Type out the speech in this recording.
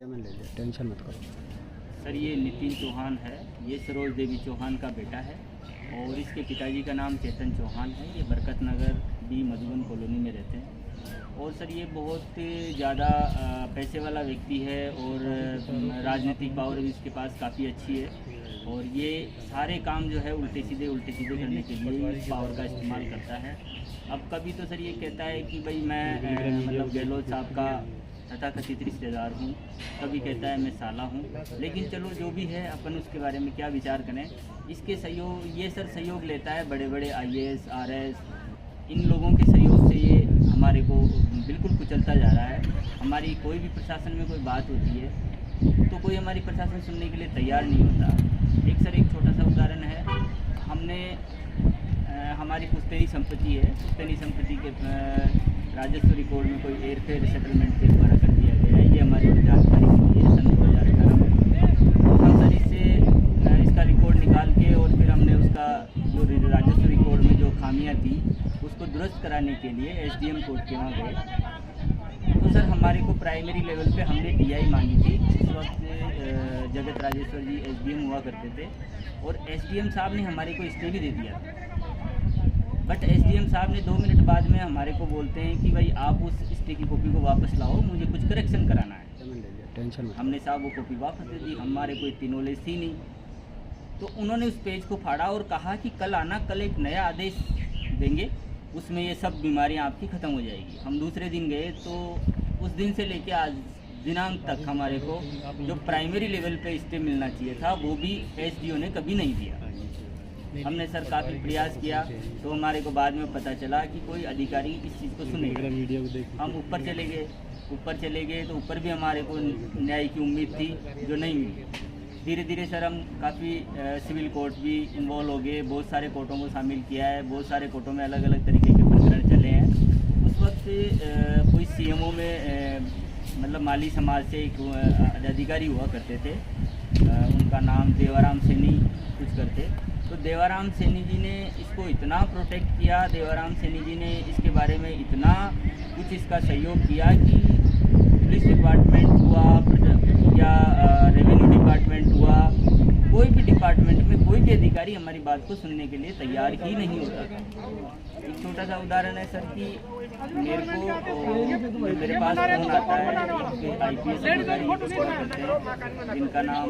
मैंने ले लिया, टेंशन मत करो। सर ये नितिन चौहान है, ये सरोज देवी चौहान का बेटा है और इसके पिताजी का नाम चेतन चौहान है। ये बरकत नगर बी मधुबन कॉलोनी में रहते हैं और सर ये बहुत ज़्यादा पैसे वाला व्यक्ति है और राजनीतिक पावर भी इसके पास काफ़ी अच्छी है और ये सारे काम जो है उल्टे सीधे करने के लिए इस पावर का इस्तेमाल करता है। अब कभी तो सर ये कहता है कि भाई मैं मतलब गहलोत साहब का तथाकथित रिश्तेदार हूँ, कभी कहता है मैं साला हूँ, लेकिन चलो जो भी है अपन उसके बारे में क्या विचार करें। इसके सहयोग ये सर सहयोग लेता है बड़े बड़े IAS RS इन लोगों के सहयोग से ये हमारे को बिल्कुल कुचलता जा रहा है। हमारी कोई भी प्रशासन में कोई बात होती है तो कोई हमारी प्रशासन सुनने के लिए तैयार नहीं होता। एक छोटा सा उदाहरण है, हमने हमारी पुश्तैनी संपत्ति है, पुश्तैनी संपत्ति के राजस्व रिकॉर्ड में कोई एयरफेयर सेटलमेंट के द्वारा कर दिया गया है। ये हमारी जानकारी हुई है सन 2018 में। हम सर इससे इसका रिकॉर्ड निकाल के और फिर हमने उसका जो राजस्व रिकॉर्ड में जो खामियां थी उसको दुरुस्त कराने के लिए SDM कोर्ट के वहाँ गए। तो सर हमारे को प्राइमरी लेवल पे हमने DI मांगी थी। उस वक्त जगत राजेश्वर जी SDM हुआ करते थे और SDM साहब ने हमारे को स्टे भी दे दिया था। बट SDM साहब ने 2 मिनट बाद में हमारे को बोलते हैं कि भाई आप उस स्टे की कॉपी को वापस लाओ, मुझे कुछ करेक्शन कराना है। मैंने ले लिया, टेंशन मत। हमने साहब वो कॉपी वापस दे दी, हमारे कोई इतनी नॉलेज थी नहीं। तो उन्होंने उस पेज को फाड़ा और कहा कि कल आना, कल एक नया आदेश देंगे, उसमें ये सब बीमारियां आपकी ख़त्म हो जाएगी। हम दूसरे दिन गए तो उस दिन से लेके आज दिनांक तक हमारे को जो प्राइमरी लेवल पे स्टे मिलना चाहिए था वो भी SDO ने कभी नहीं दिया। हमने सर काफ़ी प्रयास किया तो हमारे को बाद में पता चला कि कोई अधिकारी इस चीज़ को सुनेगा। हम ऊपर चले गए तो ऊपर भी हमारे को न्याय की उम्मीद थी जो नहीं मिली। धीरे धीरे सर हम काफ़ी सिविल कोर्ट भी इन्वॉल्व हो गए, बहुत सारे कोर्टों को शामिल किया है, बहुत सारे कोर्टों में अलग अलग तरीके के प्रकरण चले हैं। उस वक्त कोई CMO में मतलब माली समाज से एक अधिकारी हुआ करते थे, उनका नाम देवाराम सैनी कुछ करते। तो देवाराम सैनी जी ने इसको इतना प्रोटेक्ट किया, देवाराम सैनी जी ने इसके बारे में इतना कुछ इसका सहयोग किया कि पुलिस डिपार्टमेंट हुआ या रेवेन्यू डिपार्टमेंट हुआ, कोई भी डिपार्टमेंट में कोई भी अधिकारी हमारी बात को सुनने के लिए तैयार ही नहीं होता था। एक छोटा सा उदाहरण है सर कि मेरे पास फोन आता है IPS अधिकारी जिनका नाम